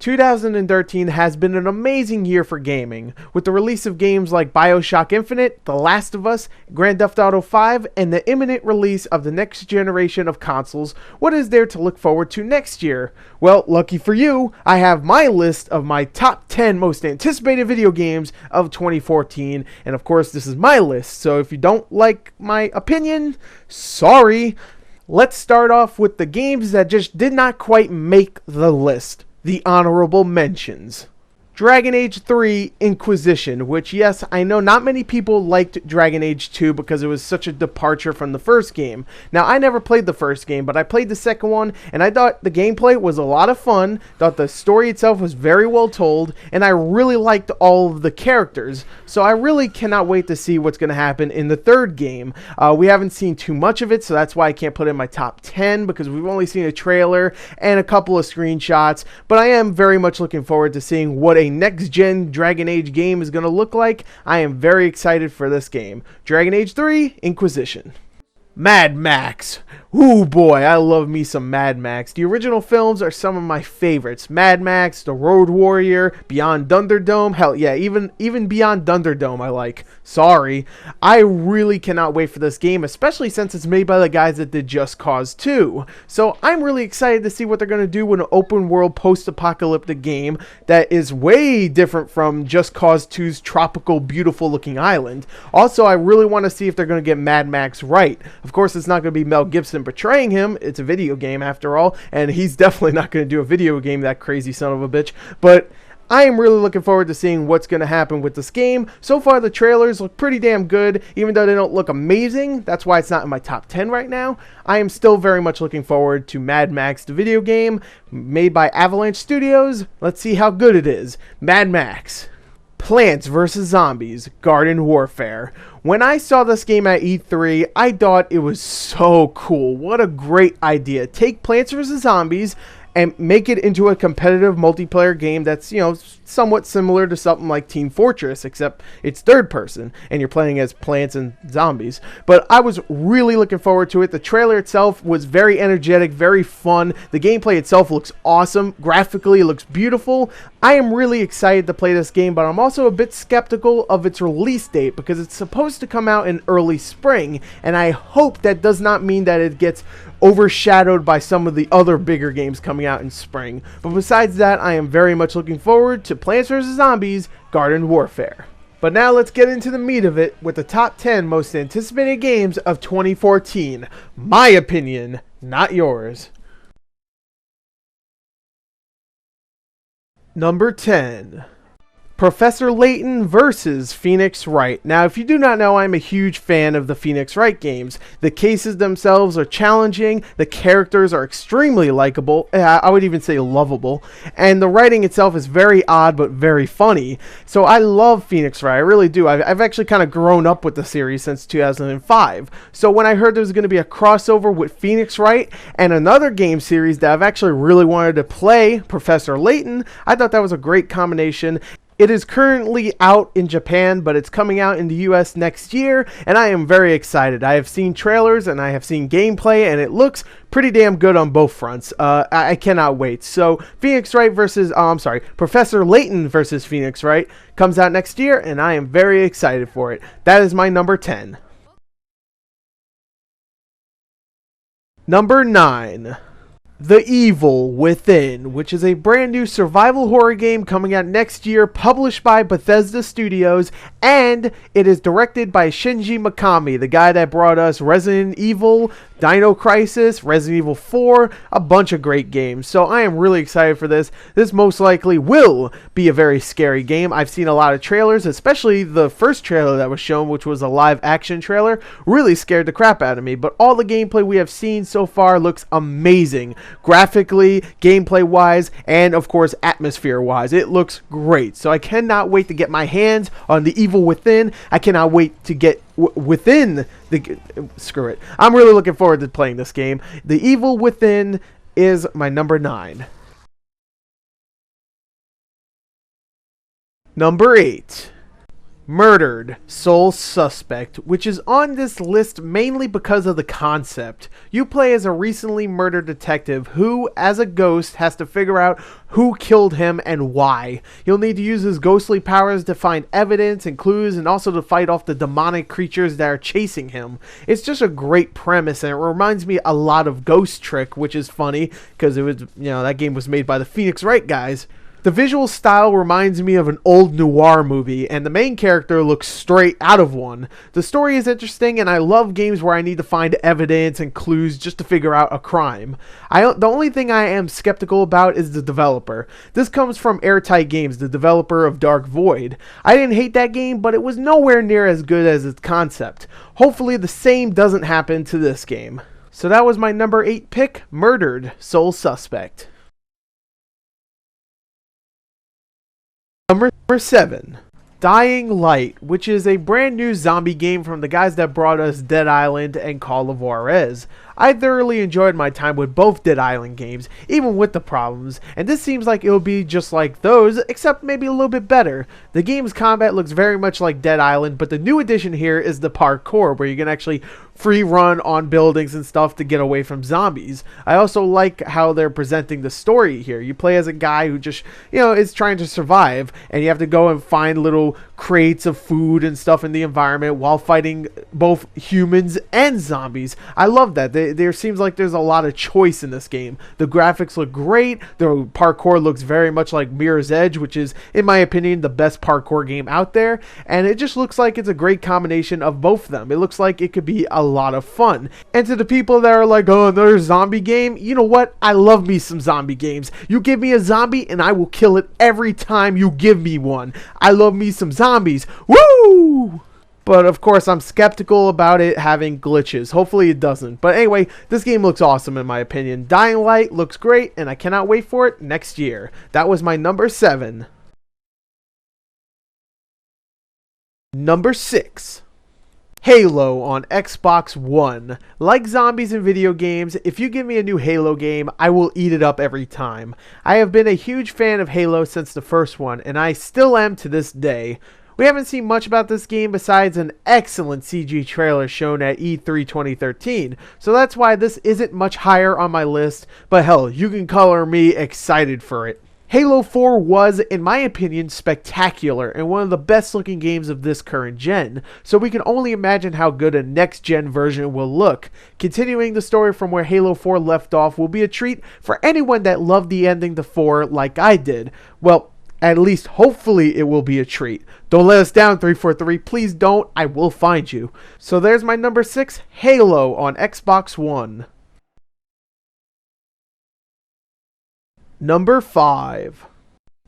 2013 has been an amazing year for gaming, with the release of games like BioShock Infinite, The Last of Us, Grand Theft Auto 5, and the imminent release of the next generation of consoles. What is there to look forward to next year? Well, lucky for you, I have my list of my top 10 most anticipated video games of 2014, and of course this is my list, so if you don't like my opinion, sorry. Let's start off with the games that just did not quite make the list. The honorable mentions. Dragon Age 3 Inquisition, which, yes, I know not many people liked Dragon Age 2 because it was such a departure from the first game. Now, I never played the first game, but I played the second one, and I thought the gameplay was a lot of fun, thought the story itself was very well told, and I really liked all of the characters. So I really cannot wait to see what's going to happen in the third game. We haven't seen too much of it, so that's why I can't put it in my top 10, because we've only seen a trailer and a couple of screenshots, but I am very much looking forward to seeing what a next-gen Dragon Age game is going to look like. I am very excited for this game. Dragon Age 3 Inquisition. Mad Max. Ooh boy, I love me some Mad Max. The original films are some of my favorites. Mad Max, The Road Warrior, Beyond Thunderdome. Hell yeah, even Beyond Thunderdome I like. Sorry. I really cannot wait for this game, especially since it's made by the guys that did Just Cause 2. So I'm really excited to see what they're going to do with an open world post-apocalyptic game that is way different from Just Cause 2's tropical, beautiful looking island. Also, I really want to see if they're going to get Mad Max right. Of course, it's not going to be Mel Gibson portraying him. It's a video game after all, and he's definitely not going to do a video game, that crazy son of a bitch. But I am really looking forward to seeing what's going to happen with this game. So far, the trailers look pretty damn good, even though they don't look amazing. That's why it's not in my top 10 right now. I am still very much looking forward to Mad Max, the video game, made by Avalanche Studios. Let's see how good it is. Mad Max. Plants vs. Zombies, Garden Warfare. When I saw this game at E3, I thought it was so cool. What a great idea. Take Plants vs. Zombies and make it into a competitive multiplayer game that's, somewhat similar to something like Team Fortress, except it's third person and you're playing as plants and zombies. But I was really looking forward to it. The trailer itself was very energetic, very fun. The gameplay itself looks awesome. Graphically, it looks beautiful. I am really excited to play this game, but I'm also a bit skeptical of its release date because it's supposed to come out in early spring, and I hope that does not mean that it gets overshadowed by some of the other bigger games coming out in spring. But besides that, I am very much looking forward to Plants vs. Zombies Garden Warfare. But now let's get into the meat of it with the top 10 most anticipated games of 2014. My opinion, not yours. Number 10. Professor Layton versus Phoenix Wright. Now, if you do not know, I'm a huge fan of the Phoenix Wright games. The cases themselves are challenging, the characters are extremely likable, I would even say lovable, and the writing itself is very odd but very funny. So I love Phoenix Wright, I really do. I've actually kind of grown up with the series since 2005. So when I heard there was going to be a crossover with Phoenix Wright and another game series that I've actually really wanted to play, Professor Layton, I thought that was a great combination. It is currently out in Japan, but it's coming out in the US next year, and I am very excited. I have seen trailers and I have seen gameplay, and it looks pretty damn good on both fronts. I cannot wait. So, Professor Layton versus Phoenix Wright comes out next year, and I am very excited for it. That is my number 10. Number 9. The Evil Within, which is a brand new survival horror game coming out next year, published by Bethesda Studios, and it is directed by Shinji Mikami, the guy that brought us Resident Evil, Dino Crisis, Resident Evil 4, a bunch of great games. So I am really excited for this. This most likely will be a very scary game. I've seen a lot of trailers, especially the first trailer that was shown, which was a live action trailer, really scared the crap out of me. But all the gameplay we have seen so far looks amazing. Graphically, gameplay wise, and of course atmosphere wise. It looks great. So I cannot wait to get my hands on The Evil Within. I cannot wait to get within the... Screw it. I'm really looking forward to playing this game. The Evil Within is my number 9. Number 8. Murdered, Sole Suspect, which is on this list mainly because of the concept. You play as a recently murdered detective who, as a ghost, has to figure out who killed him and why. You'll need to use his ghostly powers to find evidence and clues, and also to fight off the demonic creatures that are chasing him. It's just a great premise, and it reminds me a lot of Ghost Trick, which is funny because it was, that game was made by the Phoenix Wright guys. The visual style reminds me of an old noir movie, and the main character looks straight out of one. The story is interesting, and I love games where I need to find evidence and clues just to figure out a crime. The only thing I am skeptical about is the developer. This comes from Airtight Games, the developer of Dark Void. I didn't hate that game, but it was nowhere near as good as its concept. Hopefully the same doesn't happen to this game. So that was my number 8 pick, Murdered, Sole Suspect. Number 7, Dying Light, which is a brand new zombie game from the guys that brought us Dead Island and Call of Juarez. I thoroughly enjoyed my time with both Dead Island games, even with the problems, and this seems like it'll be just like those, except maybe a little bit better. The game's combat looks very much like Dead Island, but the new addition here is the parkour, where you can actually free run on buildings and stuff to get away from zombies. I also like how they're presenting the story here. You play as a guy who just, is trying to survive, and you have to go and find little crates of food and stuff in the environment while fighting both humans and zombies. I love that. There seems like there's a lot of choice in this game. The graphics look great. The parkour looks very much like Mirror's Edge, which is, in my opinion, the best parkour game out there. And it just looks like it's a great combination of both of them. It looks like it could be a lot of fun. And to the people that are like, oh, another zombie game, you know what? I love me some zombie games. You give me a zombie and I will kill it every time you give me one. I love me some zombies. Woo! But of course, I'm skeptical about it having glitches. Hopefully it doesn't. But anyway, this game looks awesome in my opinion. Dying Light looks great, and I cannot wait for it next year. That was my number 7. Number 6. Halo on Xbox One. Like zombies in video games, if you give me a new Halo game, I will eat it up every time. I have been a huge fan of Halo since the first one, and I still am to this day. We haven't seen much about this game besides an excellent CG trailer shown at E3 2013, so that's why this isn't much higher on my list, but hell, you can color me excited for it. Halo 4 was, in my opinion, spectacular and one of the best looking games of this current gen, so we can only imagine how good a next gen version will look. Continuing the story from where Halo 4 left off will be a treat for anyone that loved the ending to 4 like I did. Well, at least hopefully it will be a treat. Don't let us down, 343. Please don't. I will find you. So there's my number 6, Halo on Xbox One. Number 5.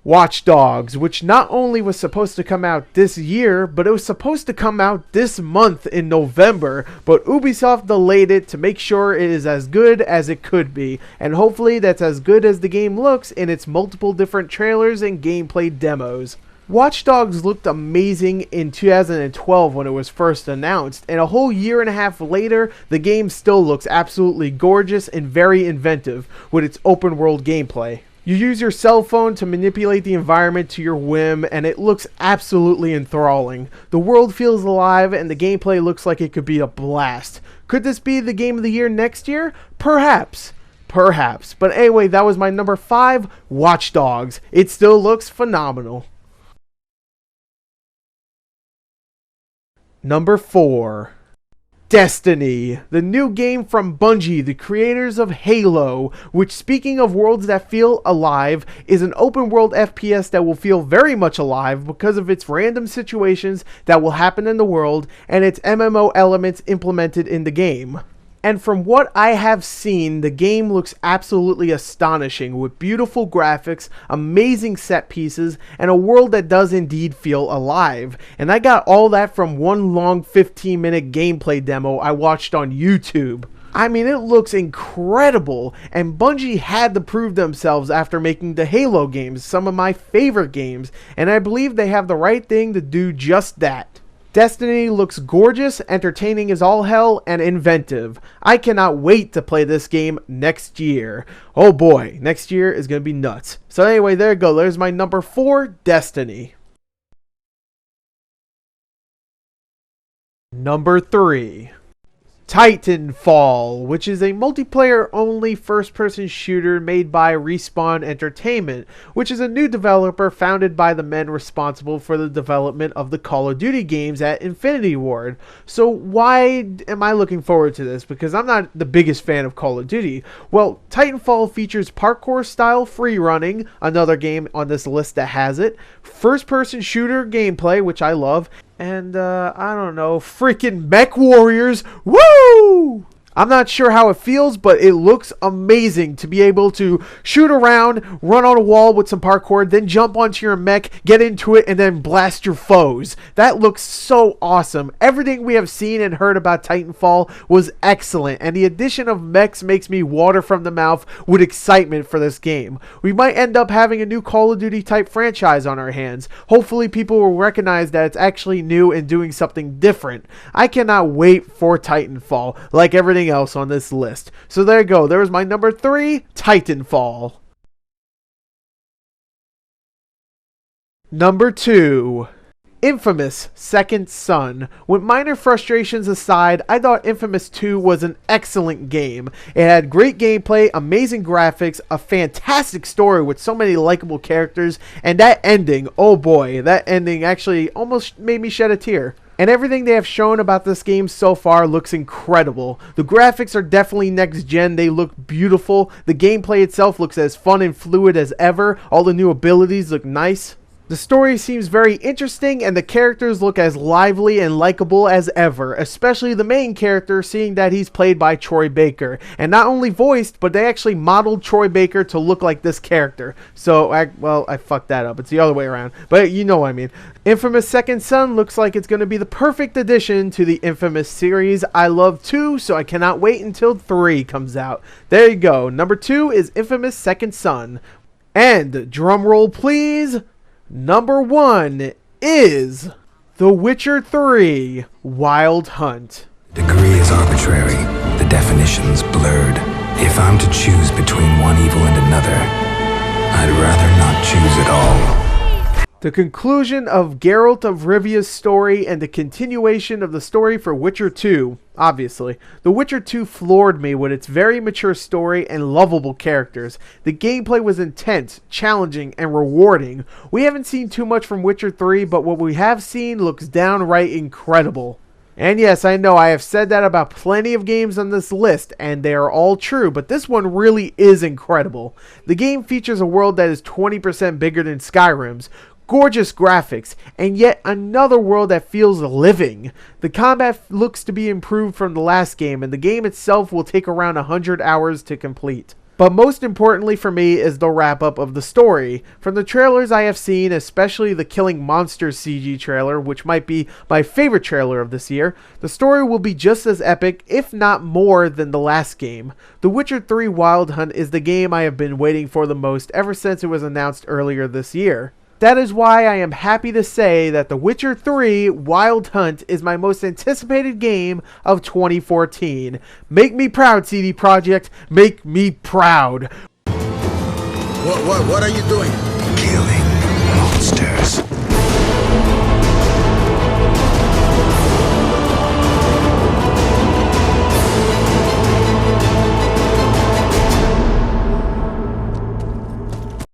Watch Dogs, which not only was supposed to come out this year, but it was supposed to come out this month in November, but Ubisoft delayed it to make sure it is as good as it could be, and hopefully that's as good as the game looks in its multiple different trailers and gameplay demos. Watch Dogs looked amazing in 2012 when it was first announced, and a whole year and a half later, the game still looks absolutely gorgeous and very inventive with its open world gameplay. You use your cell phone to manipulate the environment to your whim, and it looks absolutely enthralling. The world feels alive, and the gameplay looks like it could be a blast. Could this be the game of the year next year? Perhaps. Perhaps. But anyway, that was my number 5, Watch Dogs. It still looks phenomenal. Number 4. Destiny, the new game from Bungie, the creators of Halo, which, speaking of worlds that feel alive, is an open world FPS that will feel very much alive because of its random situations that will happen in the world and its MMO elements implemented in the game. And from what I have seen, the game looks absolutely astonishing with beautiful graphics, amazing set pieces, and a world that does indeed feel alive. And I got all that from one long 15-minute gameplay demo I watched on YouTube. I mean, it looks incredible, and Bungie had to prove themselves after making the Halo games, some of my favorite games, and I believe they have the right thing to do just that. Destiny looks gorgeous, entertaining as all hell, and inventive. I cannot wait to play this game next year. Oh boy, next year is going to be nuts. So anyway, there you go. There's my number 4, Destiny. Number 3. Titanfall, which is a multiplayer-only first-person shooter made by Respawn Entertainment, which is a new developer founded by the men responsible for the development of the Call of Duty games at Infinity Ward. So why am I looking forward to this? Because I'm not the biggest fan of Call of Duty. Well, Titanfall features parkour-style free running, another game on this list that has it, first-person shooter gameplay, which I love, and, I don't know, freaking mech warriors. Woo! I'm not sure how it feels, but it looks amazing to be able to shoot around, run on a wall with some parkour, then jump onto your mech, get into it, and then blast your foes. That looks so awesome. Everything we have seen and heard about Titanfall was excellent, and the addition of mechs makes me water from the mouth with excitement for this game. We might end up having a new Call of Duty type franchise on our hands. Hopefully people will recognize that it's actually new and doing something different. I cannot wait for Titanfall, like everything else on this list. So there you go. There's my number 3, Titanfall. Number 2. Infamous Second Son. With minor frustrations aside, I thought Infamous 2 was an excellent game. It had great gameplay, amazing graphics, a fantastic story with so many likable characters, and that ending, oh boy, that ending actually almost made me shed a tear. And everything they have shown about this game so far looks incredible. The graphics are definitely next gen, they look beautiful, the gameplay itself looks as fun and fluid as ever, all the new abilities look nice. The story seems very interesting and the characters look as lively and likable as ever, especially the main character, seeing that he's played by Troy Baker. And not only voiced, but they actually modeled Troy Baker to look like this character. So, I fucked that up. It's the other way around. But you know what I mean. Infamous Second Son looks like it's going to be the perfect addition to the Infamous series. I love 2, so I cannot wait until 3 comes out. There you go. Number 2 is Infamous Second Son. And, drumroll please, number 1 is The Witcher 3 Wild Hunt. The degree is arbitrary, the definition's blurred. If I'm to choose between one evil and another, I'd rather not choose at all. The conclusion of Geralt of Rivia's story and the continuation of the story for Witcher 2, obviously. The Witcher 2 floored me with its very mature story and lovable characters. The gameplay was intense, challenging, and rewarding. We haven't seen too much from Witcher 3, but what we have seen looks downright incredible. And yes, I know I have said that about plenty of games on this list, and they are all true, but this one really is incredible. The game features a world that is 20% bigger than Skyrim's, gorgeous graphics, and yet another world that feels living. The combat looks to be improved from the last game, and the game itself will take around 100 hours to complete. But most importantly for me is the wrap-up of the story. From the trailers I have seen, especially the Killing Monsters CG trailer, which might be my favorite trailer of this year, the story will be just as epic, if not more, than the last game. The Witcher 3 Wild Hunt is the game I have been waiting for the most ever since it was announced earlier this year. That is why I am happy to say that The Witcher 3 Wild Hunt is my most anticipated game of 2014. Make me proud, CD Projekt. Make me proud. What are you doing?